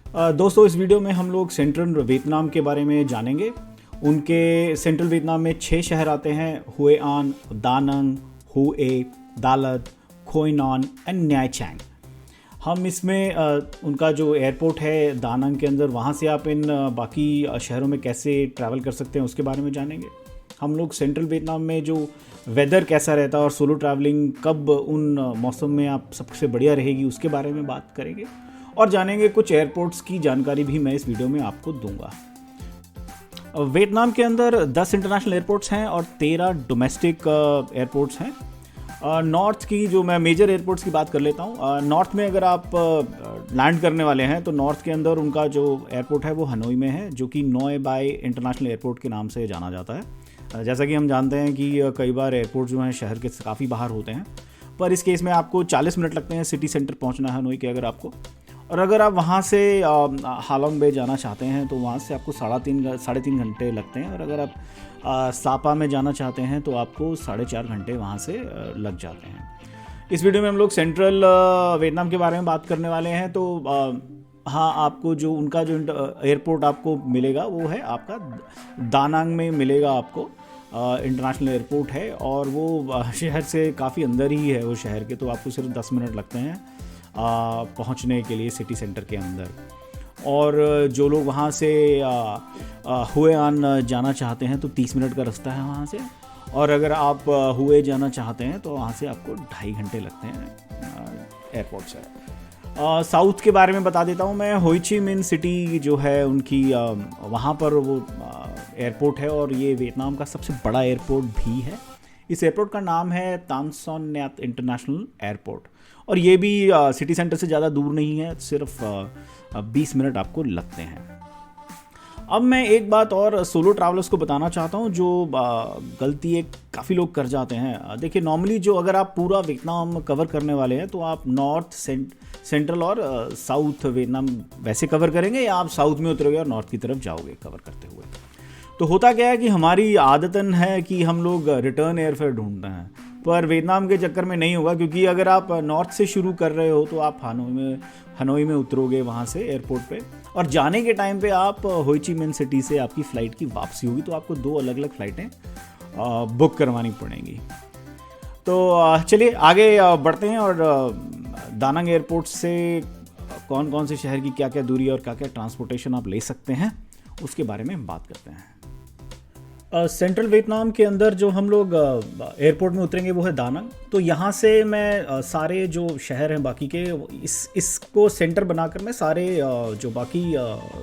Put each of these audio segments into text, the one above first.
दोस्तों, इस वीडियो में हम लोग सेंट्रल वियतनाम के बारे में जानेंगे। उनके सेंट्रल वियतनाम में 6 शहर आते हैं: हुए आन, दा नंग, हुए, दा लत, खोई नॉन एंड न्याय चैंग। हम इसमें उनका जो एयरपोर्ट है दा नंग के अंदर, वहाँ से आप इन बाकी शहरों में कैसे ट्रैवल कर सकते हैं उसके बारे में जानेंगे। हम लोग सेंट्रल वियतनाम में जो वेदर कैसा रहता है और सोलो ट्रैवलिंग कब उन मौसम में आप सबसे बढ़िया रहेगी उसके बारे में बात करेंगे और जानेंगे। कुछ एयरपोर्ट्स की जानकारी भी मैं इस वीडियो में आपको दूंगा। वियतनाम के अंदर 10 इंटरनेशनल एयरपोर्ट्स हैं और 13 डोमेस्टिक एयरपोर्ट्स हैं। नॉर्थ की जो मैं मेजर एयरपोर्ट्स की बात कर लेता हूँ। नॉर्थ में अगर आप लैंड करने वाले हैं तो नॉर्थ के अंदर उनका जो एयरपोर्ट है वो हनोई में है, जो कि नोए बाय इंटरनेशनल एयरपोर्ट के नाम से जाना जाता है। जैसा कि हम जानते हैं कि कई बार एयरपोर्ट जो हैं शहर के काफ़ी बाहर होते हैं, पर इस केस में आपको 40 मिनट लगते हैं सिटी सेंटर पहुँचना है हनोई के अगर आपको। और अगर आप वहाँ से हालोंग बे जाना चाहते हैं तो वहाँ से आपको साढ़े तीन घंटे लगते हैं। और अगर आप सापा में जाना चाहते हैं तो आपको 4.5 घंटे वहाँ से लग जाते हैं। इस वीडियो में हम लोग सेंट्रल वियतनाम के बारे में बात करने वाले हैं। तो हाँ, आपको जो उनका जो एयरपोर्ट आपको मिलेगा वो है आपका दा नंग में मिलेगा आपको। इंटरनेशनल एयरपोर्ट है और वो शहर से काफ़ी अंदर ही है वो शहर के, तो आपको सिर्फ 10 मिनट लगते हैं पहुंचने के लिए सिटी सेंटर के अंदर। और जो लोग वहाँ से हुए आन जाना चाहते हैं तो 30 मिनट का रास्ता है वहाँ से। और अगर आप हुए जाना चाहते हैं तो वहाँ से आपको 2.5 घंटे लगते हैं एयरपोर्ट से। साउथ के बारे में बता देता हूँ मैं। हो ची मिन सिटी जो है उनकी, वहाँ पर वो एयरपोर्ट है और ये वियतनाम का सबसे बड़ा एयरपोर्ट भी है। इस एयरपोर्ट का नाम है तान सॉन न्यात इंटरनेशनल एयरपोर्ट और ये भी सिटी सेंटर से ज़्यादा दूर नहीं है, सिर्फ 20 मिनट आपको लगते हैं। अब मैं एक बात और सोलो ट्रैवलर्स को बताना चाहता हूँ जो गलती एक काफ़ी लोग कर जाते हैं। देखिए, नॉर्मली जो अगर आप पूरा वियतनाम कवर करने वाले हैं तो आप नॉर्थ, सेंट्रल और साउथ वियतनाम वैसे कवर करेंगे, या आप साउथ में उतरोगे और नॉर्थ की तरफ जाओगे कवर करते हुए। तो होता क्या है कि हमारी आदतन है कि हम लोग रिटर्न एयरफेयर ढूंढते हैं, पर वियतनाम के चक्कर में नहीं होगा। क्योंकि अगर आप नॉर्थ से शुरू कर रहे हो तो आप हनोई में उतरोगे वहाँ से एयरपोर्ट पे, और जाने के टाइम पे आप हो ची मिन सिटी से आपकी फ़्लाइट की वापसी होगी, तो आपको 2 अलग अलग फ़्लाइटें बुक करवानी पड़ेंगी। तो चलिए आगे बढ़ते हैं और दा नंग एयरपोर्ट से कौन कौन से शहर की क्या क्या दूरी और क्या क्या ट्रांसपोर्टेशन आप ले सकते हैं उसके बारे में बात करते हैं। सेंट्रल वियतनाम के अंदर जो हम लोग एयरपोर्ट में उतरेंगे वो है दा नंग। तो यहाँ से मैं सारे जो शहर हैं बाकी के, इसको सेंटर बनाकर मैं सारे जो बाकी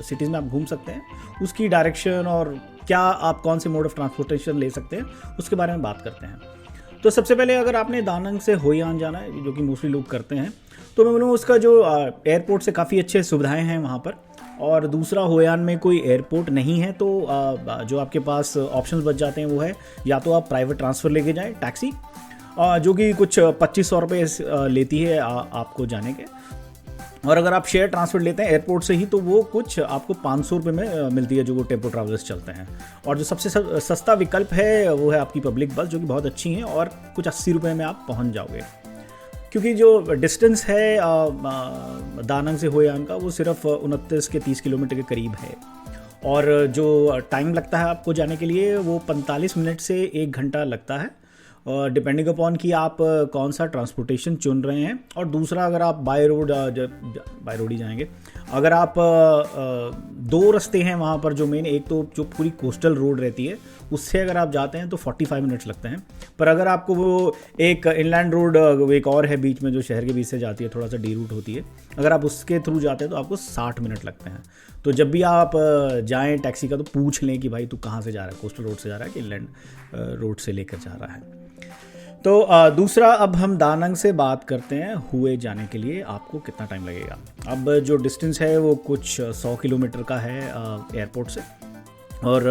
सिटीज़ में आप घूम सकते हैं उसकी डायरेक्शन और क्या आप कौन से मोड ऑफ ट्रांसपोर्टेशन ले सकते हैं उसके बारे में बात करते हैं। तो सबसे पहले अगर आपने दा नंग से होई आन जाना है, जो कि मोस्टली लोग करते हैं, तो मैं बोलूँगा उसका जो एयरपोर्ट से काफ़ी अच्छे सुविधाएँ हैं वहाँ पर। और दूसरा, हुए आन में कोई एयरपोर्ट नहीं है तो जो आपके पास ऑप्शंस बच जाते हैं वो है या तो आप प्राइवेट ट्रांसफ़र लेके जाएं, टैक्सी, जो कि कुछ 2500 रुपये लेती है आपको जाने के। और अगर आप शेयर ट्रांसफर लेते हैं एयरपोर्ट से ही तो वो कुछ आपको 500 रुपये में मिलती है, जो वो टेम्पो ट्रैवलर्स चलते हैं। और जो सबसे सस्ता विकल्प है वो है आपकी पब्लिक बस, जो कि बहुत अच्छी हैं और कुछ 80 रुपये में आप पहुँच जाओगे। क्योंकि जो डिस्टेंस है दा नंग से हुए आन का वो सिर्फ 29 के 30 किलोमीटर के करीब है। और जो टाइम लगता है आपको जाने के लिए वो 45 मिनट से 1 घंटा लगता है, डिपेंडिंग अपॉन कि आप कौन सा ट्रांसपोर्टेशन चुन रहे हैं। और दूसरा, अगर आप बाय रोड ही जाएंगे, अगर आप 2 रास्ते हैं वहाँ पर जो मेन, एक तो जो पूरी कोस्टल रोड रहती है उससे अगर आप जाते हैं तो 45 मिनट्स लगते हैं। पर अगर आपको वो एक इनलैंड रोड एक और है बीच में जो शहर के बीच से जाती है, थोड़ा सा डी रूट होती है, अगर आप उसके थ्रू जाते हैं तो आपको 60 मिनट लगते हैं। तो जब भी आप जाएँ टैक्सी का तो पूछ लें कि भाई तू कहाँ से जा रहा है, कोस्टल रोड से जा रहा है कि इनलैंड रोड से लेकर जा रहा है। तो दूसरा, अब हम दा नंग से बात करते हैं हुए जाने के लिए आपको कितना टाइम लगेगा। अब जो डिस्टेंस है वो कुछ 100 किलोमीटर का है एयरपोर्ट से, और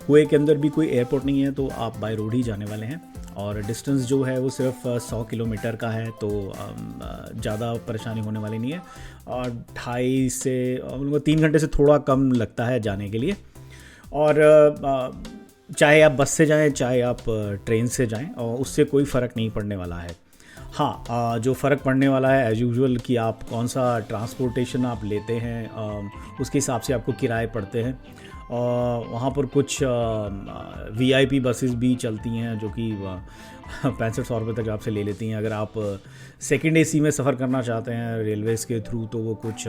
हुए के अंदर भी कोई एयरपोर्ट नहीं है तो आप बाय रोड ही जाने वाले हैं। और डिस्टेंस जो है वो सिर्फ 100 किलोमीटर का है, तो ज़्यादा परेशानी होने वाली नहीं है। और 2.5 से 3 घंटे से थोड़ा कम लगता है जाने के लिए। और चाहे आप बस से जाएं चाहे आप ट्रेन से जाएं, और उससे कोई फ़र्क नहीं पड़ने वाला है। हाँ, जो फ़र्क पड़ने वाला है एज़ यूजुअल कि आप कौन सा ट्रांसपोर्टेशन आप लेते हैं, उसके हिसाब से आपको किराए पड़ते हैं। वहाँ पर कुछ वीआईपी बसेस भी चलती हैं जो कि 6500 रुपये तक आपसे ले लेती हैं। अगर आप सेकंड एसी में सफ़र करना चाहते हैं रेलवेज़ के थ्रू तो वो कुछ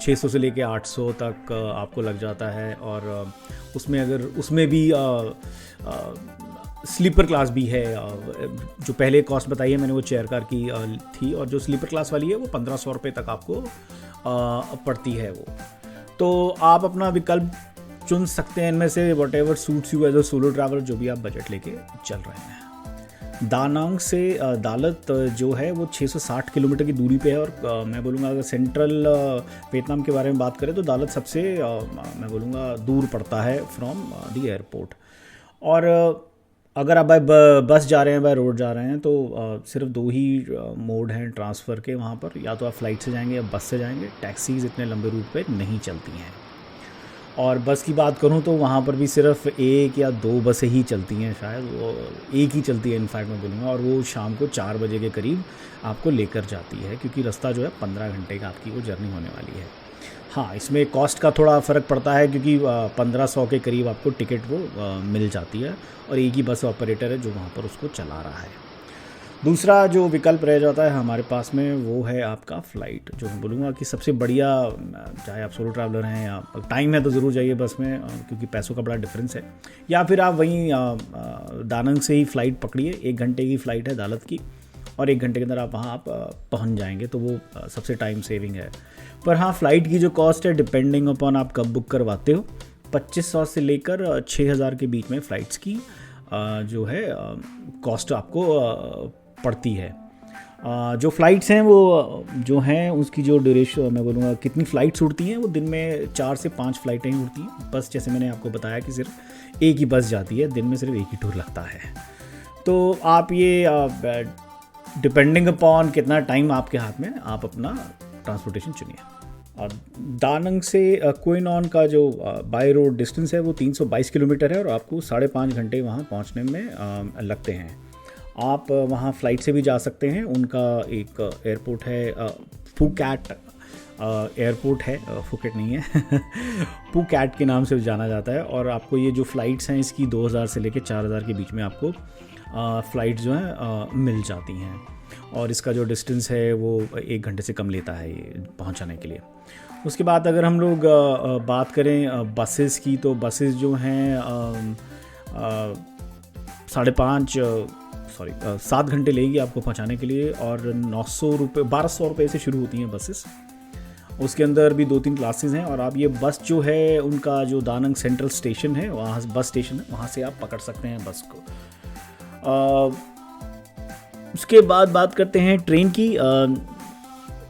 600 से लेके 800 तक आपको लग जाता है। और उसमें भी स्लीपर क्लास भी है। जो पहले कॉस्ट बताई है मैंने वो चेयर कार की थी, और जो स्लीपर क्लास वाली है वो 1500 रुपये तक आपको पड़ती है वो। तो आप अपना विकल्प चुन सकते हैं इनमें से, whatever suits you as a solo traveller, जो भी आप बजट लेके चल रहे हैं। दानांग से दालत जो है वो 660 किलोमीटर की दूरी पे है। और मैं बोलूँगा अगर सेंट्रल वियतनाम के बारे में बात करें तो दालत सबसे मैं बोलूँगा दूर पड़ता है फ्रॉम द एयरपोर्ट। और अगर आप बाय बस जा रहे हैं, बाय रोड जा रहे हैं, तो सिर्फ 2 ही मोड हैं ट्रांसफ़र के वहाँ पर। या तो आप फ़्लाइट से जाएंगे या बस से जाएंगे। टैक्सीज़ इतने लंबे रूट पे नहीं चलती हैं। और बस की बात करूँ तो वहाँ पर भी सिर्फ 1 या 2 बसें ही चलती हैं, शायद वो 1 ही चलती है इनफैक्ट मैं बोलूँगा। और वो शाम को 4 बजे के करीब आपको लेकर जाती है, क्योंकि रास्ता जो है 15 घंटे का आपकी वो जर्नी होने वाली है। हाँ, इसमें कॉस्ट का थोड़ा फ़र्क पड़ता है, क्योंकि 1500 के करीब आपको टिकट वो मिल जाती है, और एक ही बस ऑपरेटर है जो वहाँ पर उसको चला रहा है। दूसरा जो विकल्प रह जाता है हमारे पास में वो है आपका फ़्लाइट, जो मैं बोलूँगा कि सबसे बढ़िया, चाहे आप सोलो ट्रैवलर हैं या टाइम है तो ज़रूर जाइए बस में, क्योंकि पैसों का बड़ा डिफरेंस है। या फिर आप वहीं दानंग से ही फ़्लाइट पकड़िए, 1 घंटे की फ़्लाइट है दालत की, और 1 घंटे के अंदर आप वहाँ पहुँच जाएंगे, तो वो सबसे टाइम सेविंग है। पर हाँ, फ़्लाइट की जो कॉस्ट है डिपेंडिंग अपॉन आप कब बुक करवाते हो, 2500 से लेकर 6000 के बीच में फ़्लाइट्स की जो है कॉस्ट आपको पड़ती है। जो फ़्लाइट्स हैं वो जो हैं उसकी जो ड्यूरेशन, मैं बोलूँगा कितनी फ़्लाइट्स उड़ती हैं, वो दिन में 4 से 5 फ़्लाइटें ही उड़ती हैं। बस जैसे मैंने आपको बताया कि सिर्फ एक ही बस जाती है, दिन में सिर्फ एक ही टूर लगता है। तो आप ये डिपेंडिंग अपॉन कितना टाइम आपके हाथ में, आप अपना ट्रांसपोर्टेशन चुनिए। और दानंग से कोई नॉन का जो बाय रोड डिस्टेंस है वो 322 किलोमीटर है, और आपको 5.5 घंटे वहाँ पहुँचने में लगते हैं। आप वहाँ फ़्लाइट से भी जा सकते हैं। उनका एक एयरपोर्ट है, फुकेट एयरपोर्ट है, फुकेट नहीं है फुकेट के नाम से जाना जाता है। और आपको ये जो फ़्लाइट्स हैं इसकी 2000 से लेकर 4000 के बीच में आपको फ़्लाइट जो हैं मिल जाती हैं। और इसका जो डिस्टेंस है वो 1 घंटे से कम लेता है ये पहुंचाने के लिए। उसके बाद अगर हम लोग बात करें बसेस की, तो बसेस जो हैं 7 घंटे लेंगी आपको पहुंचाने के लिए, और 1200 रुपये से शुरू होती हैं बसेस। उसके अंदर भी 2-3 क्लासेस हैं। और आप ये बस जो है उनका जो दानंग सेंट्रल स्टेशन है, वहाँ बस स्टेशन है, वहाँ से आप पकड़ सकते हैं बस को। उसके बाद बात करते हैं ट्रेन की।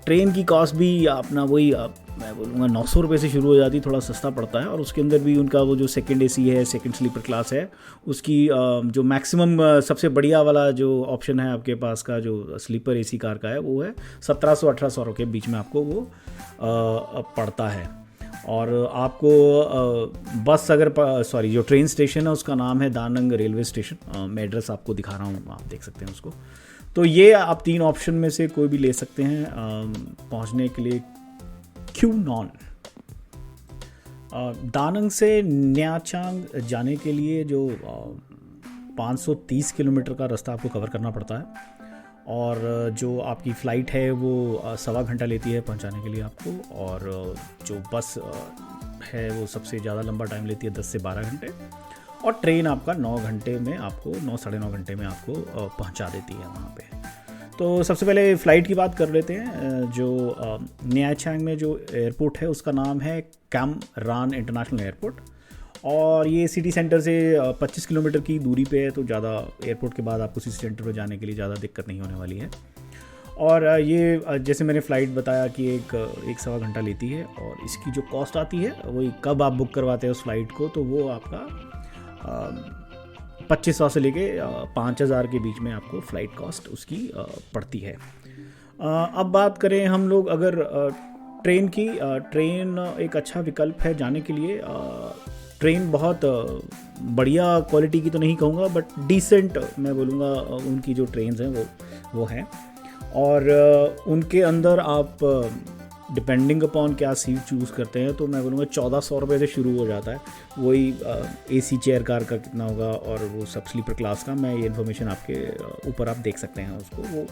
ट्रेन की कॉस्ट भी अपना वही मैं बोलूँगा 900 रुपये से शुरू हो जाती, थोड़ा सस्ता पड़ता है। और उसके अंदर भी उनका वो जो सेकंड एसी है, सेकंड स्लीपर क्लास है, उसकी जो मैक्सिमम सबसे बढ़िया वाला जो ऑप्शन है आपके पास का, जो स्लीपर एसी कार का है, वो है 1700-1800 के बीच में आपको वो पड़ता है। और आपको बस अगर जो ट्रेन स्टेशन है उसका नाम है दानंग रेलवे स्टेशन। मैं एड्रेस आपको दिखा रहा हूँ, आप देख सकते हैं उसको। तो ये आप 3 ऑप्शन में से कोई भी ले सकते हैं पहुँचने के लिए क्यू नॉन। दानंग से न्याचांग जाने के लिए जो 530 किलोमीटर का रास्ता आपको कवर करना पड़ता है। और जो आपकी फ़्लाइट है वो 1.25 घंटा लेती है पहुंचाने के लिए आपको। और जो बस है वो सबसे ज़्यादा लंबा टाइम लेती है, 10 से 12 घंटे। और ट्रेन आपका 9 घंटे में आपको 9-9.5 घंटे में आपको पहुंचा देती है वहाँ पे। तो सबसे पहले फ़्लाइट की बात कर लेते हैं। जो न्याचांग में जो एयरपोर्ट है उसका नाम है कैम रान इंटरनेशनल एयरपोर्ट। और ये सिटी सेंटर से 25 किलोमीटर की दूरी पे है, तो ज़्यादा एयरपोर्ट के बाद आपको सिटी सेंटर पर जाने के लिए ज़्यादा दिक्कत नहीं होने वाली है। और ये जैसे मैंने फ़्लाइट बताया कि 1-1.25 घंटा लेती है। और इसकी जो कॉस्ट आती है वही कब आप बुक करवाते हैं उस फ़्लाइट को, तो वो आपका 2500 से लेके 5000 के बीच में आपको फ़्लाइट कॉस्ट उसकी पड़ती है। अब बात करें हम लोग अगर ट्रेन की, ट्रेन एक अच्छा विकल्प है जाने के लिए। ट्रेन बहुत बढ़िया क्वालिटी की तो नहीं कहूँगा, बट डिसेंट मैं बोलूँगा उनकी जो ट्रेन्स हैं वो हैं। और उनके अंदर आप डिपेंडिंग अपॉन क्या सीट चूज़ करते हैं तो मैं बोलूँगा 1400 रुपये से शुरू हो जाता है। वही AC चेयर कार का कितना होगा और वो सब स्लीपर क्लास का, मैं ये इन्फॉर्मेशन आपके ऊपर आप देख सकते हैं उसको, वो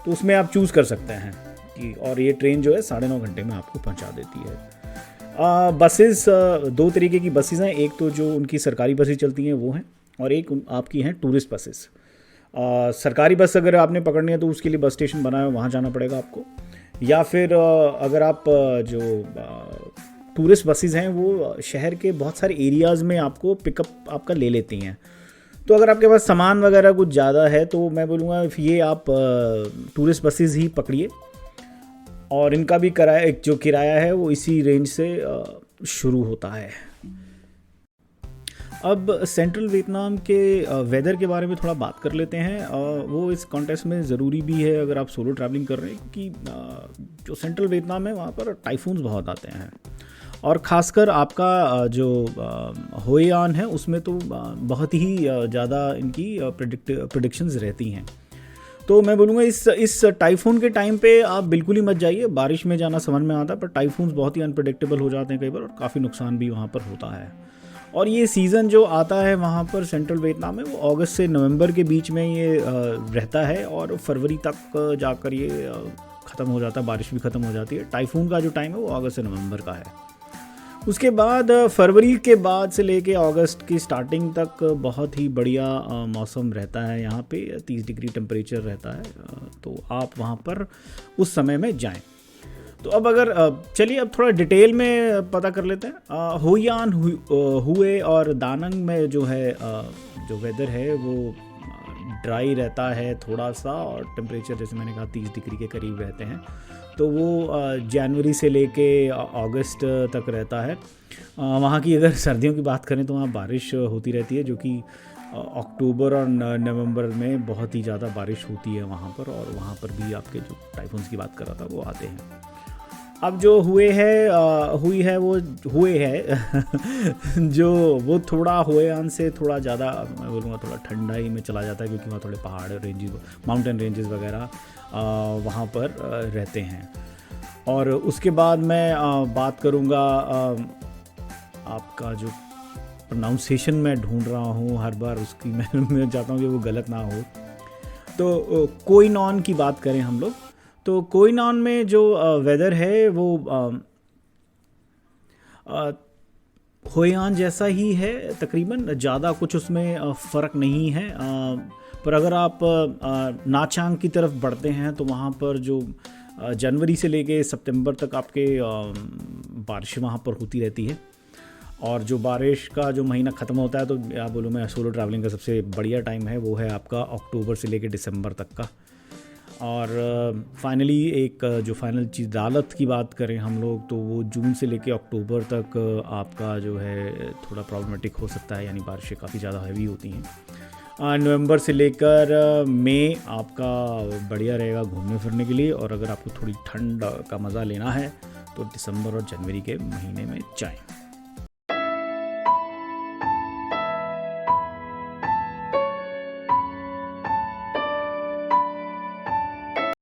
तो उसमें आप चूज़ कर सकते हैं कि, और ये ट्रेन जो है 9.5 घंटे में आपको पहुंचा देती है। बसेस 2 तरीके की बसेस हैं, एक तो जो उनकी सरकारी बसेस चलती हैं वो हैं, और एक आपकी हैं टूरिस्ट बसेस। सरकारी बस अगर आपने पकड़नी है तो उसके लिए बस स्टेशन बना है, वहाँ जाना पड़ेगा आपको, या फिर अगर आप जो टूरिस्ट बसेस हैं वो शहर के बहुत सारे एरियाज़ में आपको पिकअप आपका ले लेती हैं। तो अगर आपके पास सामान वगैरह कुछ ज़्यादा है तो मैं बोलूँगा ये आप टूरिस्ट बसेस ही पकड़िए, और इनका भी जो किराया है वो इसी रेंज से शुरू होता है। अब सेंट्रल वियतनाम के वेदर के बारे में थोड़ा बात कर लेते हैं। वो इस कॉन्टेक्स्ट में ज़रूरी भी है अगर आप सोलो ट्रैवलिंग कर रहे हैं, क्योंकि जो सेंट्रल वियतनाम है वहाँ पर टाइफून्स बहुत आते हैं, और ख़ासकर आपका जो होए आन है उसमें तो बहुत ही ज़्यादा इनकी प्रेडिक्शंस रहती हैं। तो मैं बोलूँगा इस टाइफून के टाइम पे आप बिल्कुल ही मत जाइए। बारिश में जाना समझ में आता है, पर टाइफून्स बहुत ही अनप्रेडिक्टेबल हो जाते हैं कई बार, और काफ़ी नुकसान भी वहाँ पर होता है। और ये सीज़न जो आता है वहाँ पर सेंट्रल वियतनाम में वो अगस्त से नवंबर के बीच में ये रहता है, और फरवरी तक जाकर ये ख़त्म हो जाता है, बारिश भी ख़त्म हो जाती है। टाइफून का जो टाइम है वो अगस्त से नवंबर का है। उसके बाद फरवरी के बाद से लेके अगस्त की स्टार्टिंग तक बहुत ही बढ़िया मौसम रहता है यहाँ पे, 30 डिग्री टेम्परेचर रहता है, तो आप वहाँ पर उस समय में जाएं। तो अब अगर चलिए अब थोड़ा डिटेल में पता कर लेते हैं। होए आन, हुए और दानंग में जो है जो वेदर है वो ड्राई रहता है थोड़ा सा, और टेम्परेचर जैसे मैंने कहा 30 डिग्री के करीब रहते हैं। तो वो जनवरी से लेके अगस्त तक रहता है। वहाँ की अगर सर्दियों की बात करें तो वहाँ बारिश होती रहती है, जो कि अक्टूबर और नवंबर में बहुत ही ज़्यादा बारिश होती है वहाँ पर, और वहाँ पर भी आपके जो टाइफून्स की बात कर रहा था वो आते हैं। अब जो हुए है जो वो थोड़ा हुए आन से थोड़ा ज़्यादा मैं बोलूँगा थोड़ा ठंडाई में चला जाता है, क्योंकि वहाँ थोड़े पहाड़ रेंजेस, माउंटेन रेंजेस वगैरह वहाँ पर रहते हैं। और उसके बाद मैं बात करूँगा आपका जो प्रोनाउंसिएशन मैं ढूंढ रहा हूँ हर बार उसकी, मैं चाहता हूँ कि वो गलत ना हो। तो कोई नॉन की बात करें हम लोग, तो कोई नॉन में जो वेदर है वो होए आन जैसा ही है तकरीबन, ज़्यादा कुछ उसमें फ़र्क नहीं है। पर अगर आप ना चांग की तरफ बढ़ते हैं तो वहाँ पर जो जनवरी से लेके सितंबर तक आपके बारिश वहाँ पर होती रहती है, और जो बारिश का जो महीना ख़त्म होता है तो आप बोलूँ मैं सोलो ट्रैवलिंग का सबसे बढ़िया टाइम है वो है आपका अक्टूबर से लेके दिसंबर तक का। और फाइनली एक जो फाइनल चीज़ दालत की बात करें हम लोग, तो वो जून से लेके अक्टूबर तक आपका जो है थोड़ा प्रॉब्लमेटिक हो सकता है, यानी बारिशें काफ़ी ज़्यादा हैवी होती हैं। नवंबर से लेकर मई आपका बढ़िया रहेगा घूमने फिरने के लिए, और अगर आपको थोड़ी ठंड का मज़ा लेना है तो दिसंबर और जनवरी के महीने में जाएं।